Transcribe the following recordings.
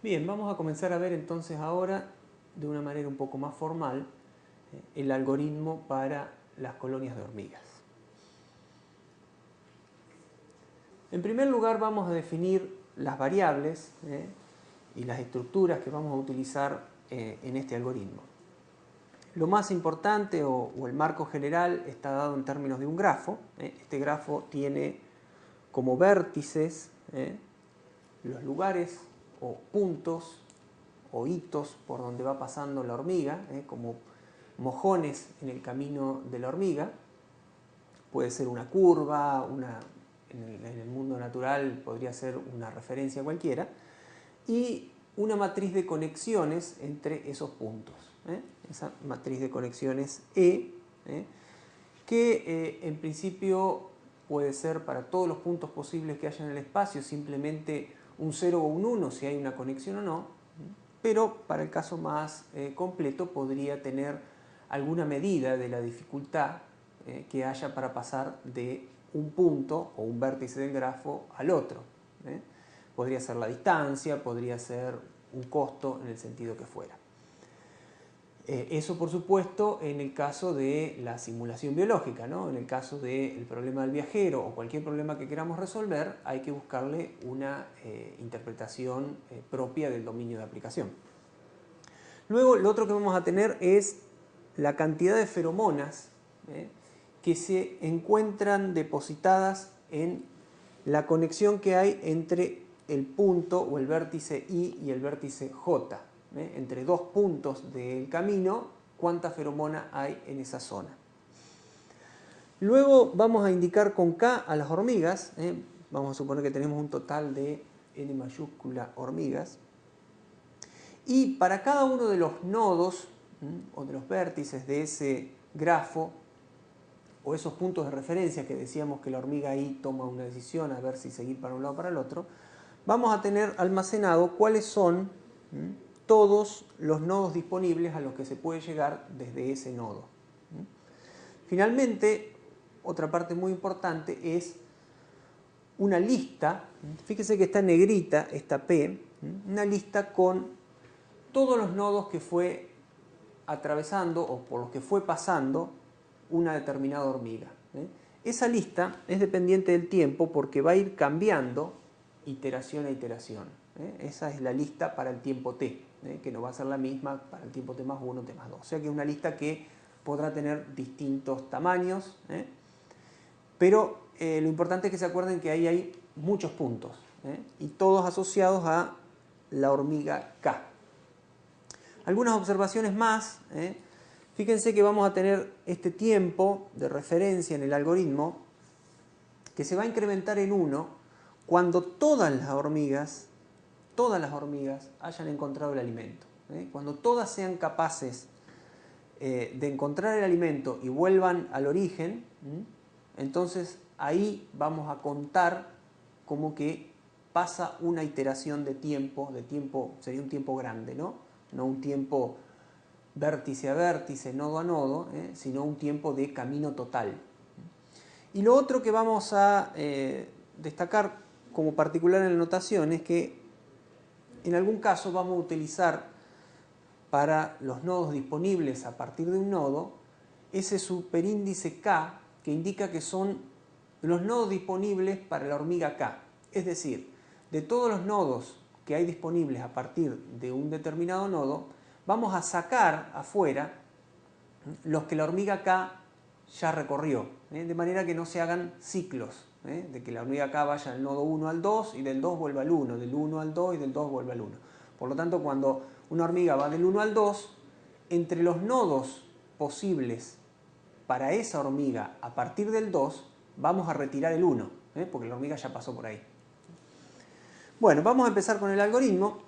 Bien, vamos a comenzar a ver entonces ahora de una manera un poco más formal el algoritmo para las colonias de hormigas. En primer lugar vamos a definir las variables y las estructuras que vamos a utilizar en este algoritmo. Lo más importante o el marco general está dado en términos de un grafo. Este grafo tiene como vértices los lugares o puntos o hitos por donde va pasando la hormiga, como mojones en el camino de la hormiga. Puede ser una curva, en el mundo natural podría ser una referencia cualquiera, y una matriz de conexiones entre esos puntos. Esa matriz de conexiones que en principio puede ser para todos los puntos posibles que haya en el espacio simplemente un 0 o un 1 si hay una conexión o no, pero para el caso más completo podría tener alguna medida de la dificultad que haya para pasar de un punto o un vértice del grafo al otro. Podría ser la distancia, podría ser un costo en el sentido que fuera. Eso, por supuesto, en el caso de la simulación biológica, ¿no? En el caso del problema del viajero o cualquier problema que queramos resolver, hay que buscarle una interpretación propia del dominio de aplicación. Luego, lo otro que vamos a tener es la cantidad de feromonas que se encuentran depositadas en la conexión que hay entre el punto o el vértice I y el vértice J. Entre dos puntos del camino, cuánta feromona hay en esa zona. Luego vamos a indicar con K a las hormigas. Vamos a suponer que tenemos un total de N mayúscula hormigas. Y para cada uno de los nodos o de los vértices de ese grafo, o esos puntos de referencia que decíamos que la hormiga ahí toma una decisión a ver si seguir para un lado o para el otro, vamos a tener almacenado cuáles son todos los nodos disponibles a los que se puede llegar desde ese nodo. Finalmente, otra parte muy importante es una lista. Fíjese que está negrita esta P, una lista con todos los nodos que fue atravesando o por los que fue pasando una determinada hormiga. Esa lista es dependiente del tiempo porque va a ir cambiando iteración a iteración. Esa es la lista para el tiempo t, que no va a ser la misma para el tiempo t más 1, t más 2. O sea que es una lista que podrá tener distintos tamaños, pero lo importante es que se acuerden que ahí hay muchos puntos, y todos asociados a la hormiga K. Algunas observaciones más. Fíjense que vamos a tener este tiempo de referencia en el algoritmo que se va a incrementar en 1 cuando todas las hormigas hayan encontrado el alimento. Cuando todas sean capaces de encontrar el alimento y vuelvan al origen, entonces ahí vamos a contar como que pasa una iteración de tiempo, sería un tiempo grande, ¿no? No un tiempo vértice a vértice, nodo a nodo, sino un tiempo de camino total. Y lo otro que vamos a destacar como particular en la notación es que en algún caso vamos a utilizar para los nodos disponibles a partir de un nodo ese superíndice K que indica que son los nodos disponibles para la hormiga K. Es decir, de todos los nodos que hay disponibles a partir de un determinado nodo, vamos a sacar afuera los que la hormiga K ya recorrió, de manera que no se hagan ciclos, de que la hormiga K vaya del nodo 1 al 2 y del 2 vuelva al 1, del 1 al 2 y del 2 vuelva al 1. Por lo tanto, cuando una hormiga va del 1 al 2, entre los nodos posibles para esa hormiga a partir del 2, vamos a retirar el 1, porque la hormiga ya pasó por ahí. Bueno, vamos a empezar con el algoritmo.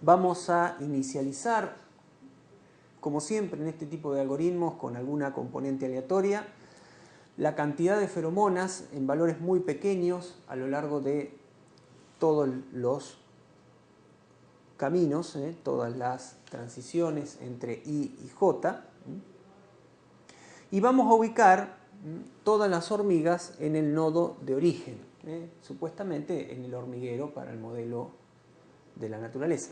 Vamos a inicializar, como siempre en este tipo de algoritmos, con alguna componente aleatoria, la cantidad de feromonas en valores muy pequeños a lo largo de todos los caminos, todas las transiciones entre I y J. Y vamos a ubicar todas las hormigas en el nodo de origen, supuestamente en el hormiguero para el modelo de la naturaleza.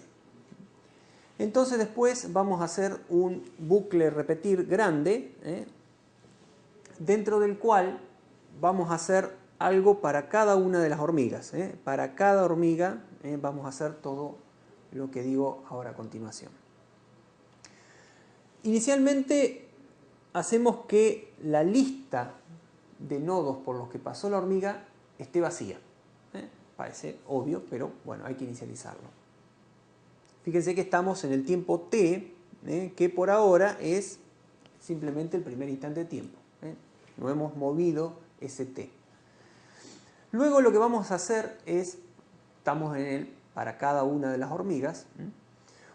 Entonces después vamos a hacer un bucle repetir grande, dentro del cual vamos a hacer algo para cada una de las hormigas. Para cada hormiga vamos a hacer todo lo que digo ahora a continuación. Inicialmente hacemos que la lista de nodos por los que pasó la hormiga esté vacía. Parece obvio, pero bueno, hay que inicializarlo. Fíjense que estamos en el tiempo t, que por ahora es simplemente el primer instante de tiempo. No hemos movido ese t. Luego lo que vamos a hacer es, estamos en el para cada una de las hormigas,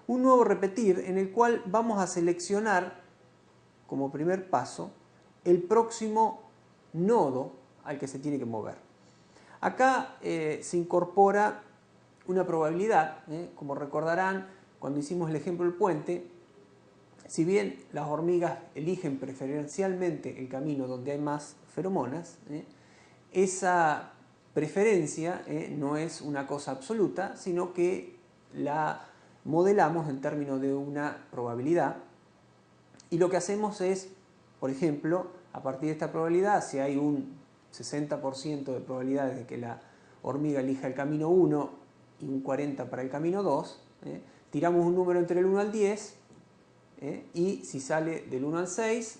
un nuevo repetir en el cual vamos a seleccionar como primer paso el próximo nodo al que se tiene que mover. Acá se incorpora una probabilidad, como recordarán cuando hicimos el ejemplo del puente, si bien las hormigas eligen preferencialmente el camino donde hay más feromonas, esa preferencia no es una cosa absoluta, sino que la modelamos en términos de una probabilidad, y lo que hacemos es, por ejemplo, a partir de esta probabilidad, si hay un 60% de probabilidades de que la hormiga elija el camino 1 y un 40% para el camino 2, tiramos un número entre el 1 al 10, y si sale del 1 al 6,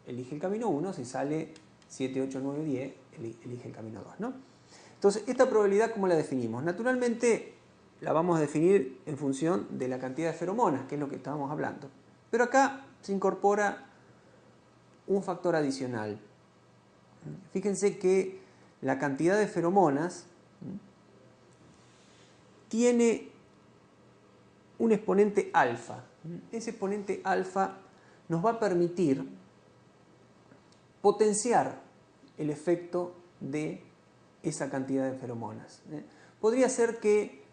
elige el camino 1, si sale 7, 8, 9, 10, elige el camino 2, ¿no? Entonces, esta probabilidad, ¿cómo la definimos? Naturalmente, la vamos a definir en función de la cantidad de feromonas, que es lo que estábamos hablando. Pero acá se incorpora un factor adicional. Fíjense que la cantidad de feromonas tiene un exponente alfa. Ese exponente alfa nos va a permitir potenciar el efecto de esa cantidad de feromonas. Podría ser que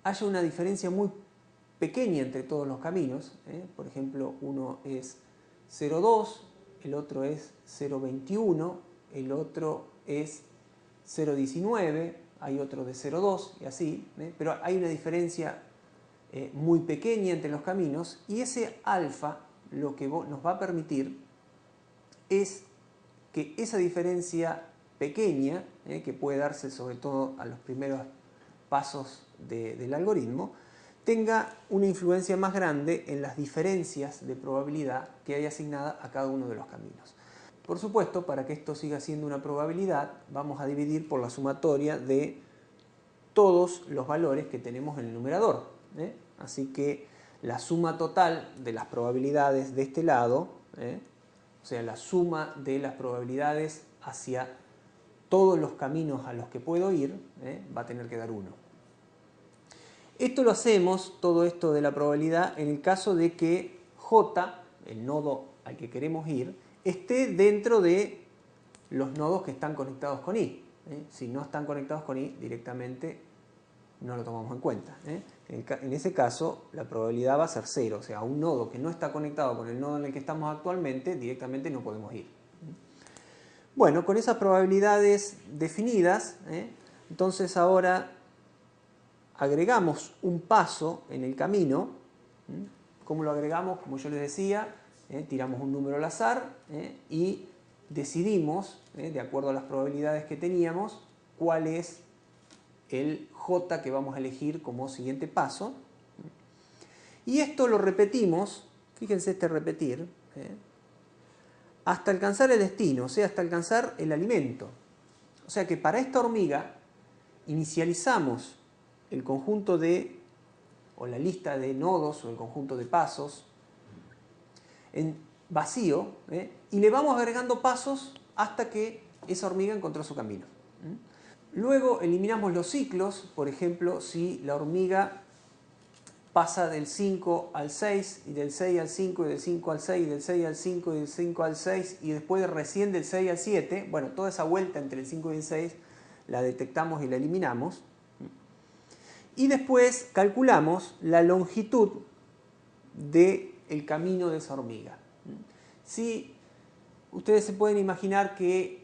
haya una diferencia muy pequeña entre todos los caminos. Por ejemplo, uno es 0,2, el otro es 0,21, el otro es 0,19, hay otro de 0,2 y así, pero hay una diferencia muy pequeña entre los caminos, y ese alfa lo que nos va a permitir es que esa diferencia pequeña, que puede darse sobre todo a los primeros pasos del algoritmo, tenga una influencia más grande en las diferencias de probabilidad que hay asignada a cada uno de los caminos. Por supuesto, para que esto siga siendo una probabilidad, vamos a dividir por la sumatoria de todos los valores que tenemos en el numerador. Así que la suma total de las probabilidades de este lado, o sea, la suma de las probabilidades hacia todos los caminos a los que puedo ir, va a tener que dar 1. Esto lo hacemos, todo esto de la probabilidad, en el caso de que J, el nodo al que queremos ir, esté dentro de los nodos que están conectados con I. Si no están conectados con I, directamente no lo tomamos en cuenta. En ese caso, la probabilidad va a ser 0. O sea, un nodo que no está conectado con el nodo en el que estamos actualmente, directamente no podemos ir. Bueno, con esas probabilidades definidas, entonces ahora agregamos un paso en el camino. ¿Cómo lo agregamos? Como yo les decía, tiramos un número al azar y decidimos, de acuerdo a las probabilidades que teníamos, cuál es el J que vamos a elegir como siguiente paso. Y esto lo repetimos, fíjense este repetir, hasta alcanzar el destino, o sea, hasta alcanzar el alimento. O sea que para esta hormiga inicializamos el conjunto de, o la lista de nodos o el conjunto de pasos en vacío, y le vamos agregando pasos hasta que esa hormiga encontró su camino. Luego eliminamos los ciclos, por ejemplo, si la hormiga pasa del 5 al 6, y del 6 al 5, y del 5 al 6, y del 6 al 5, y del 5 al 6, y después recién del 6 al 7, bueno, toda esa vuelta entre el 5 y el 6 la detectamos y la eliminamos. Y después calculamos la longitud del camino de esa hormiga. Si ustedes se pueden imaginar que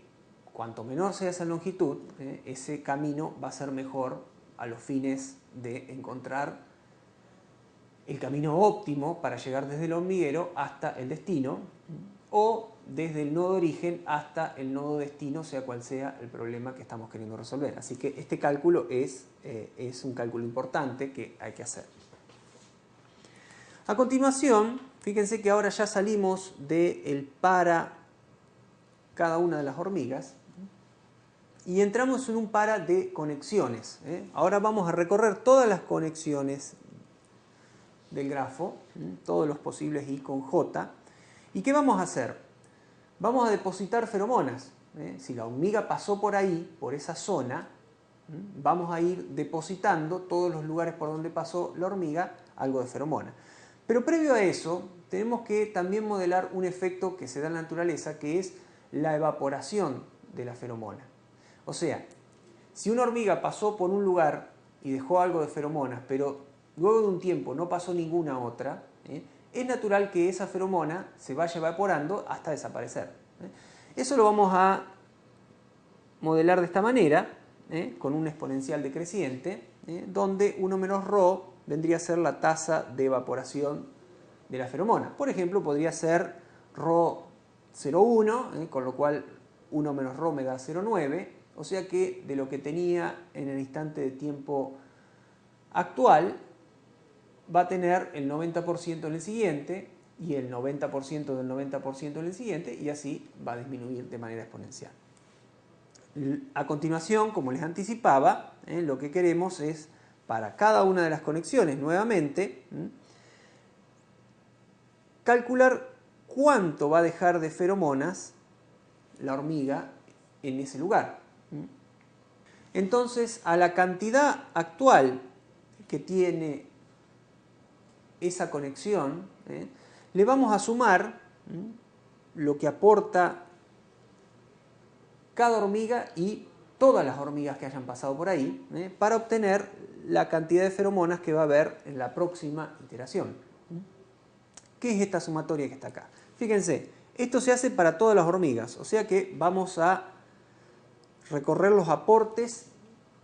cuanto menor sea esa longitud, ese camino va a ser mejor a los fines de encontrar el camino óptimo para llegar desde el hormiguero hasta el destino, o desde el nodo origen hasta el nodo destino, sea cual sea el problema que estamos queriendo resolver. Así que este cálculo es un cálculo importante que hay que hacer. A continuación, fíjense que ahora ya salimos del para cada una de las hormigas y entramos en un para de conexiones. Ahora vamos a recorrer todas las conexiones del grafo, todos los posibles I con J. ¿Y qué vamos a hacer? Vamos a depositar feromonas. Si la hormiga pasó por ahí, por esa zona, vamos a ir depositando todos los lugares por donde pasó la hormiga algo de feromona. Pero previo a eso, tenemos que también modelar un efecto que se da en la naturaleza, que es la evaporación de la feromona. O sea, si una hormiga pasó por un lugar y dejó algo de feromonas, pero luego de un tiempo no pasó ninguna otra, es natural que esa feromona se vaya evaporando hasta desaparecer. Eso lo vamos a modelar de esta manera, con un exponencial decreciente, donde 1 menos ρ vendría a ser la tasa de evaporación de la feromona. Por ejemplo, podría ser ρ 0,1, con lo cual 1 menos ρ me da 0,9, o sea que de lo que tenía en el instante de tiempo actual, va a tener el 90% en el siguiente y el 90% del 90% en el siguiente, y así va a disminuir de manera exponencial. A continuación, como les anticipaba, lo que queremos es, para cada una de las conexiones nuevamente, calcular cuánto va a dejar de feromonas la hormiga en ese lugar. Entonces, a la cantidad actual que tiene esa conexión, le vamos a sumar lo que aporta cada hormiga y todas las hormigas que hayan pasado por ahí, para obtener la cantidad de feromonas que va a haber en la próxima iteración. ¿Qué es esta sumatoria que está acá? Fíjense, esto se hace para todas las hormigas, o sea que vamos a recorrer los aportes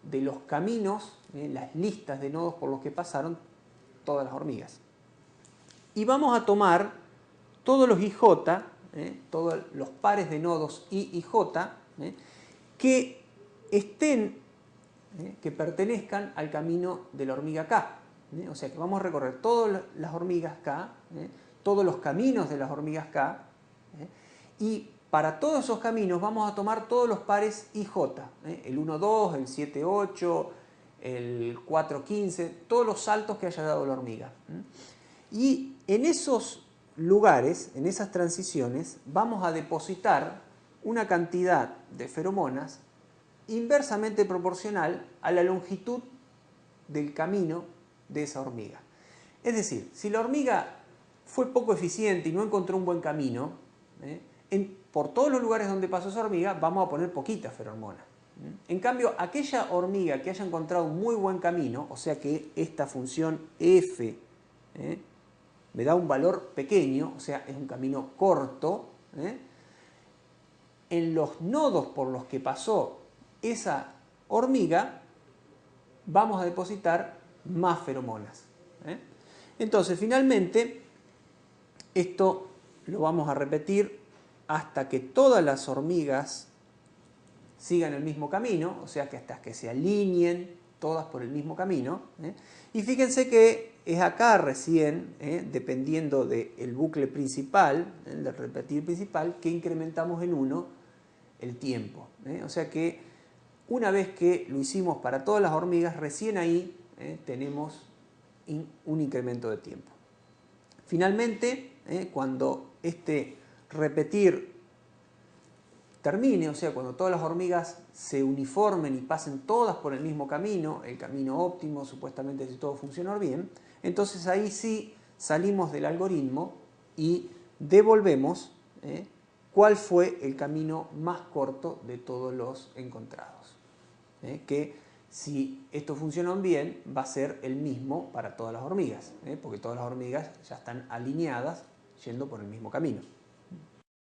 de los caminos, las listas de nodos por los que pasaron todas las hormigas. Y vamos a tomar todos los IJ, todos los pares de nodos I y J, que estén, que pertenezcan al camino de la hormiga K. O sea que vamos a recorrer todas las hormigas K, todos los caminos de las hormigas K, y para todos esos caminos vamos a tomar todos los pares IJ, el 1,2, el 7,8, el 4,15, todos los saltos que haya dado la hormiga. Y en esos lugares, en esas transiciones, vamos a depositar una cantidad de feromonas inversamente proporcional a la longitud del camino de esa hormiga. Es decir, si la hormiga fue poco eficiente y no encontró un buen camino, por todos los lugares donde pasó esa hormiga vamos a poner poquita feromona. En cambio, aquella hormiga que haya encontrado un muy buen camino, o sea que esta función f me da un valor pequeño, o sea, es un camino corto, en los nodos por los que pasó esa hormiga vamos a depositar más feromonas. Entonces, finalmente, esto lo vamos a repetir hasta que todas las hormigas sigan el mismo camino, o sea que hasta que se alineen todas por el mismo camino. Y fíjense que es acá recién, dependiendo del bucle principal, del repetir principal, que incrementamos en 1 el tiempo. O sea que una vez que lo hicimos para todas las hormigas, recién ahí tenemos un incremento de tiempo. Finalmente, cuando este repetir termine, o sea, cuando todas las hormigas se uniformen y pasen todas por el mismo camino, el camino óptimo, supuestamente si todo funciona bien, entonces ahí sí salimos del algoritmo y devolvemos cuál fue el camino más corto de todos los encontrados. Que si esto funciona bien, va a ser el mismo para todas las hormigas, porque todas las hormigas ya están alineadas yendo por el mismo camino.